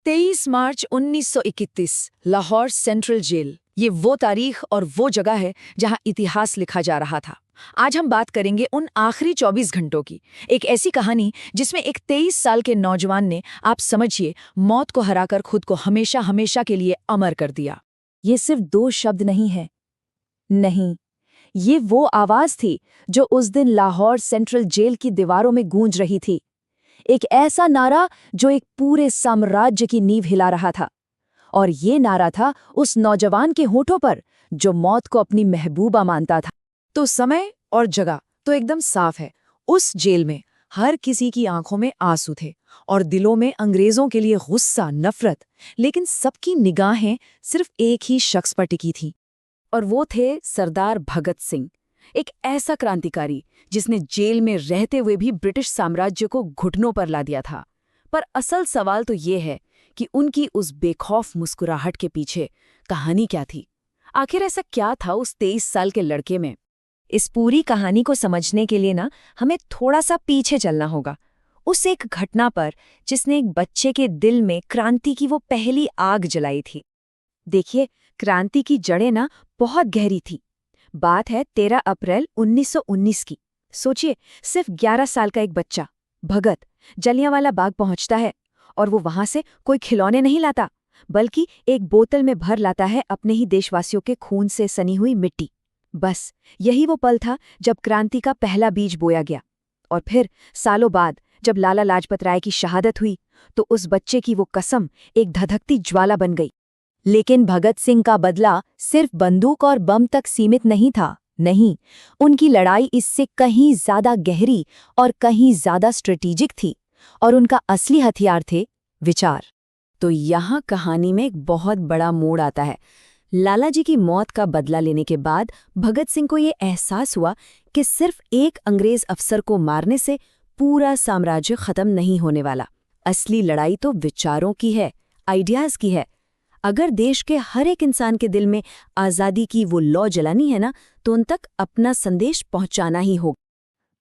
23 मार्च 1931 Lahore central jail. ये वो तारीख और वो जगह है जहां इतिहास लिखा जा रहा था। आज हम बात करेंगे उन आखिरी 24 घंटों की, एक ऐसी कहानी जिसमें एक 23 साल के नौजवान ने, आप समझिए, मौत को हराकर खुद को हमेशा हमेशा के लिए अमर कर दिया। ये सिर्फ दो शब्द नहीं है, नहीं, ये वो आवाज थी जो उस दिन लाहौर सेंट्रल जेल की दीवारों में गूंज रही थी। एक ऐसा नारा जो एक पूरे साम्राज्य की नींव हिला रहा था। और ये नारा था उस नौजवान के होठों पर जो मौत को अपनी महबूबा मानता था। तो समय और जगह तो एकदम साफ है। उस जेल में हर किसी की आंखों में आंसू थे और दिलों में अंग्रेजों के लिए गुस्सा, नफरत, लेकिन सबकी निगाहें सिर्फ एक ही शख्स पर टिकी थी, और वो थे सरदार भगत सिंह। एक ऐसा क्रांतिकारी जिसने जेल में रहते हुए भी ब्रिटिश साम्राज्य को घुटनों पर ला दिया था। पर असल सवाल तो ये है कि उनकी उस बेखौफ मुस्कुराहट के पीछे कहानी क्या थी। आखिर ऐसा क्या था उस 23 साल के लड़के में? इस पूरी कहानी को समझने के लिए ना हमें थोड़ा सा पीछे चलना होगा, उस एक घटना पर जिसने एक बच्चे के दिल में क्रांति की वो पहली आग जलाई थी। देखिए, क्रांति की जड़ें ना बहुत गहरी थी। बात है 13 अप्रैल 1919 की। सोचिए, सिर्फ 11 साल का एक बच्चा भगत जलियांवाला बाग पहुंचता है, और वो वहां से कोई खिलौने नहीं लाता, बल्कि एक बोतल में भर लाता है अपने ही देशवासियों के खून से सनी हुई मिट्टी। बस यही वो पल था जब क्रांति का पहला बीज बोया गया। और फिर सालों बाद जब लाला लाजपत राय की शहादत हुई, तो उस बच्चे की वो कसम एक धधकती ज्वाला बन गई। लेकिन भगत सिंह का बदला सिर्फ बंदूक और बम तक सीमित नहीं था। नहीं, उनकी लड़ाई इससे कहीं ज्यादा गहरी और कहीं ज्यादा स्ट्रेटेजिक थी, और उनका असली हथियार थे विचार। तो यहाँ कहानी में एक बहुत बड़ा मोड़ आता है। लाला जी की मौत का बदला लेने के बाद भगत सिंह को ये एहसास हुआ कि सिर्फ एक अंग्रेज अफसर को मारने से पूरा साम्राज्य खत्म नहीं होने वाला। असली लड़ाई तो विचारों की है, आइडियाज की है। अगर देश के हर एक इंसान के दिल में आज़ादी की वो लौ जलानी है ना, तो उन तक अपना संदेश पहुंचाना ही होगा।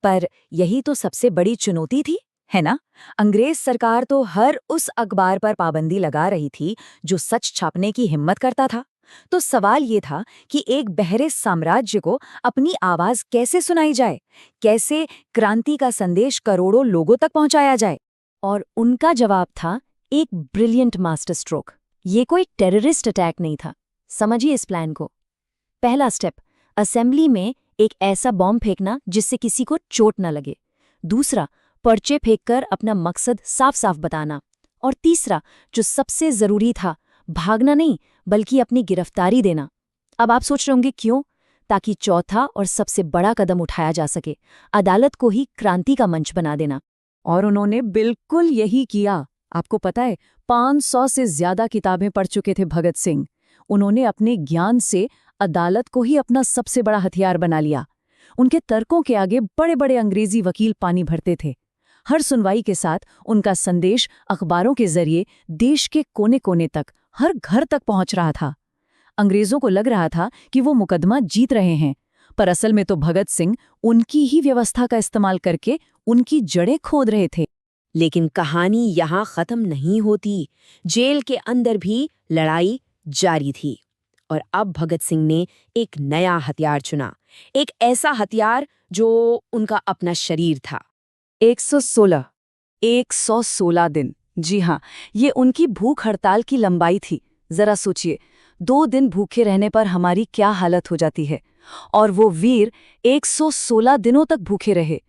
पर यही तो सबसे बड़ी चुनौती थी, है ना? अंग्रेज सरकार तो हर उस अखबार पर पाबंदी लगा रही थी जो सच छापने की हिम्मत करता था। तो सवाल ये था कि एक बहरे साम्राज्य को अपनी आवाज कैसे सुनाई जाए, कैसे क्रांति का संदेश करोड़ों लोगों तक पहुंचाया जाए। और उनका जवाब था एक ब्रिलियंट मास्टर स्ट्रोक। ये कोई टेररिस्ट अटैक नहीं था। समझिए इस प्लान को। पहला स्टेप, असेंबली में एक ऐसा बॉम्ब फेंकना जिससे किसी को चोट न लगे। दूसरा, पर्चे फेंककर अपना मकसद साफ साफ बताना। और तीसरा, जो सबसे जरूरी था, भागना नहीं बल्कि अपनी गिरफ्तारी देना। अब आप सोच रहे होंगे क्यों? ताकि चौथा और सबसे बड़ा कदम उठाया जा सके, अदालत को ही क्रांति का मंच बना देना। और उन्होंने बिल्कुल यही किया। आपको पता है, 500 से ज्यादा किताबें पढ़ चुके थे भगत सिंह। उन्होंने अपने ज्ञान से अदालत को ही अपना सबसे बड़ा हथियार बना लिया। उनके तर्कों के आगे बड़े बड़े अंग्रेजी वकील पानी भरते थे। हर सुनवाई के साथ उनका संदेश अखबारों के जरिए देश के कोने कोने तक, हर घर तक पहुंच रहा था। अंग्रेजों को लग रहा था कि वो मुकदमा जीत रहे हैं, पर असल में तो भगत सिंह उनकी ही व्यवस्था का इस्तेमाल करके उनकी जड़ें खोद रहे थे। लेकिन कहानी यहाँ खत्म नहीं होती। जेल के अंदर भी लड़ाई जारी थी, और अब भगत सिंह ने एक नया हथियार चुना, एक ऐसा हथियार जो उनका अपना शरीर था। 116 दिन। जी हाँ, ये उनकी भूख हड़ताल की लंबाई थी। जरा सोचिए, 2 दिन भूखे रहने पर हमारी क्या हालत हो जाती है। और वो वीर 116 दिनों तक भूखे रहे।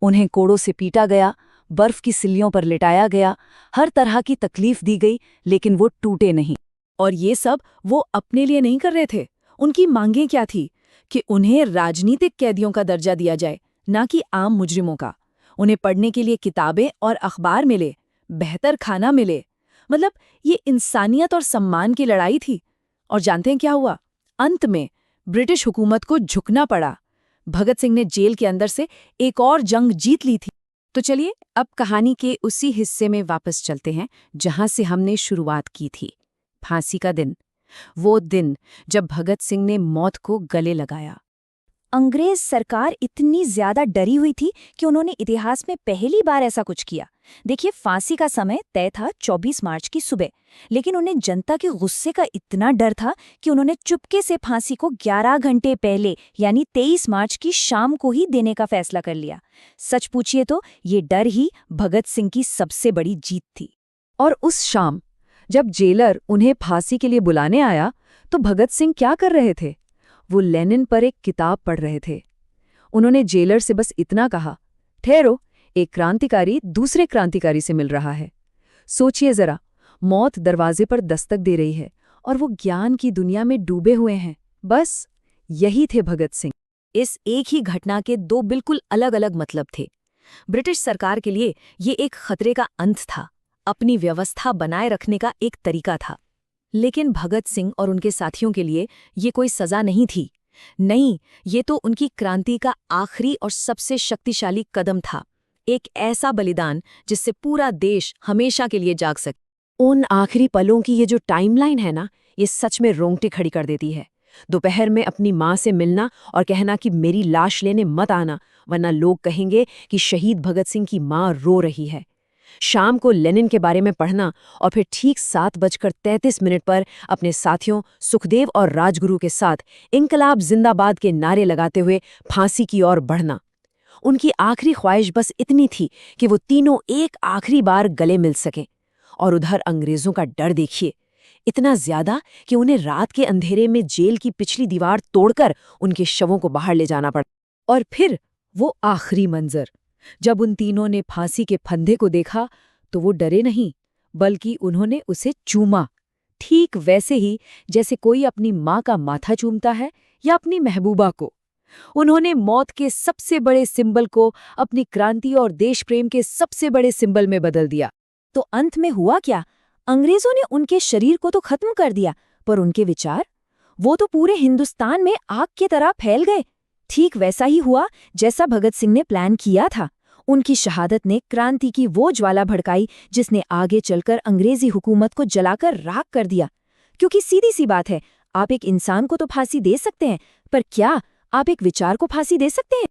उन्हें कोड़ों से पीटा गया, बर्फ की सिल्लियों पर लिटाया गया, हर तरह की तकलीफ दी गई, लेकिन वो टूटे नहीं। और ये सब वो अपने लिए नहीं कर रहे थे। उनकी मांगें क्या थी? कि उन्हें राजनीतिक कैदियों का दर्जा दिया जाए, ना कि आम मुजरिमों का। उन्हें पढ़ने के लिए किताबें और अखबार मिले, बेहतर खाना मिले। मतलब ये इंसानियत और सम्मान की लड़ाई थी। और जानते हैं क्या हुआ? अंत में ब्रिटिश हुकूमत को झुकना पड़ा। भगत सिंह ने जेल के अंदर से एक और जंग जीत ली थी। तो चलिए अब कहानी के उसी हिस्से में वापस चलते हैं जहां से हमने शुरुआत की थी। फांसी का दिन। वो दिन जब भगत सिंह ने मौत को गले लगाया। अंग्रेज सरकार इतनी ज्यादा डरी हुई थी कि उन्होंने इतिहास में पहली बार ऐसा कुछ किया। देखिए, फांसी का समय तय था 24 मार्च की सुबह, लेकिन उन्हें जनता के गुस्से का इतना डर था कि उन्होंने चुपके से फांसी को 11 घंटे पहले यानी 23 मार्च की शाम को ही देने का फैसला कर लिया। सच पूछिए तो ये डर ही भगत सिंह की सबसे बड़ी जीत थी। और उस शाम जब जेलर उन्हें फांसी के लिए बुलाने आया तो भगत सिंह क्या कर रहे थे? वो लेनिन पर एक किताब पढ़ रहे थे। उन्होंने जेलर से बस इतना कहा, ठहरो, एक क्रांतिकारी दूसरे क्रांतिकारी से मिल रहा है। सोचिए जरा, मौत दरवाजे पर दस्तक दे रही है और वो ज्ञान की दुनिया में डूबे हुए हैं। बस यही थे भगत सिंह। इस एक ही घटना के दो बिल्कुल अलग अलग मतलब थे। ब्रिटिश सरकार के लिए ये एक खतरे का अंत था, अपनी व्यवस्था बनाए रखने का एक तरीका था। लेकिन भगत सिंह और उनके साथियों के लिए ये कोई सजा नहीं थी। नहीं, ये तो उनकी क्रांति का आखिरी और सबसे शक्तिशाली कदम था। एक ऐसा बलिदान जिससे पूरा देश हमेशा के लिए जाग सके। उन आखिरी पलों की ये जो टाइमलाइन है ना, ये सच में रोंगटे खड़ी कर देती है। दोपहर में अपनी माँ से मिलना और कहना कि मेरी लाश लेने मत आना, वरना लोग कहेंगे कि शहीद भगत सिंह की माँ रो रही है। शाम को लेनिन के बारे में पढ़ना और फिर ठीक 7:33 पर अपने साथियों सुखदेव और राजगुरु के साथ इंकलाब जिंदाबाद के नारे लगाते हुए फांसी की ओर बढ़ना। उनकी आखिरी ख्वाहिश बस इतनी थी कि वो तीनों एक आखिरी बार गले मिल सकें। और उधर अंग्रेजों का डर देखिए, इतना ज्यादा कि उन्हें रात के अंधेरे में जेल की पिछली दीवार तोड़कर उनके शवों को बाहर ले जाना पड़ा। और फिर वो आखिरी मंजर, जब उन तीनों ने फांसी के फंदे को देखा तो वो डरे नहीं, बल्कि उन्होंने उसे चूमा, ठीक वैसे ही जैसे कोई अपनी माँ का माथा चूमता है या अपनी महबूबा को। उन्होंने मौत के सबसे बड़े सिंबल को अपनी क्रांति और देश प्रेम के सबसे बड़े सिंबल में बदल दिया। तो अंत में हुआ क्या? अंग्रेजों ने उनके शरीर को तो खत्म कर दिया, पर उनके विचार, वो तो पूरे हिंदुस्तान में आग की तरह फैल गए। ठीक वैसा ही हुआ जैसा भगत सिंह ने प्लान किया था। उनकी शहादत ने क्रांति की वो ज्वाला भड़काई जिसने आगे चलकर अंग्रेजी हुकूमत को जलाकर राख कर दिया। क्योंकि सीधी सी बात है, आप एक इंसान को तो फांसी दे सकते हैं, पर क्या आप एक विचार को फांसी दे सकते हैं?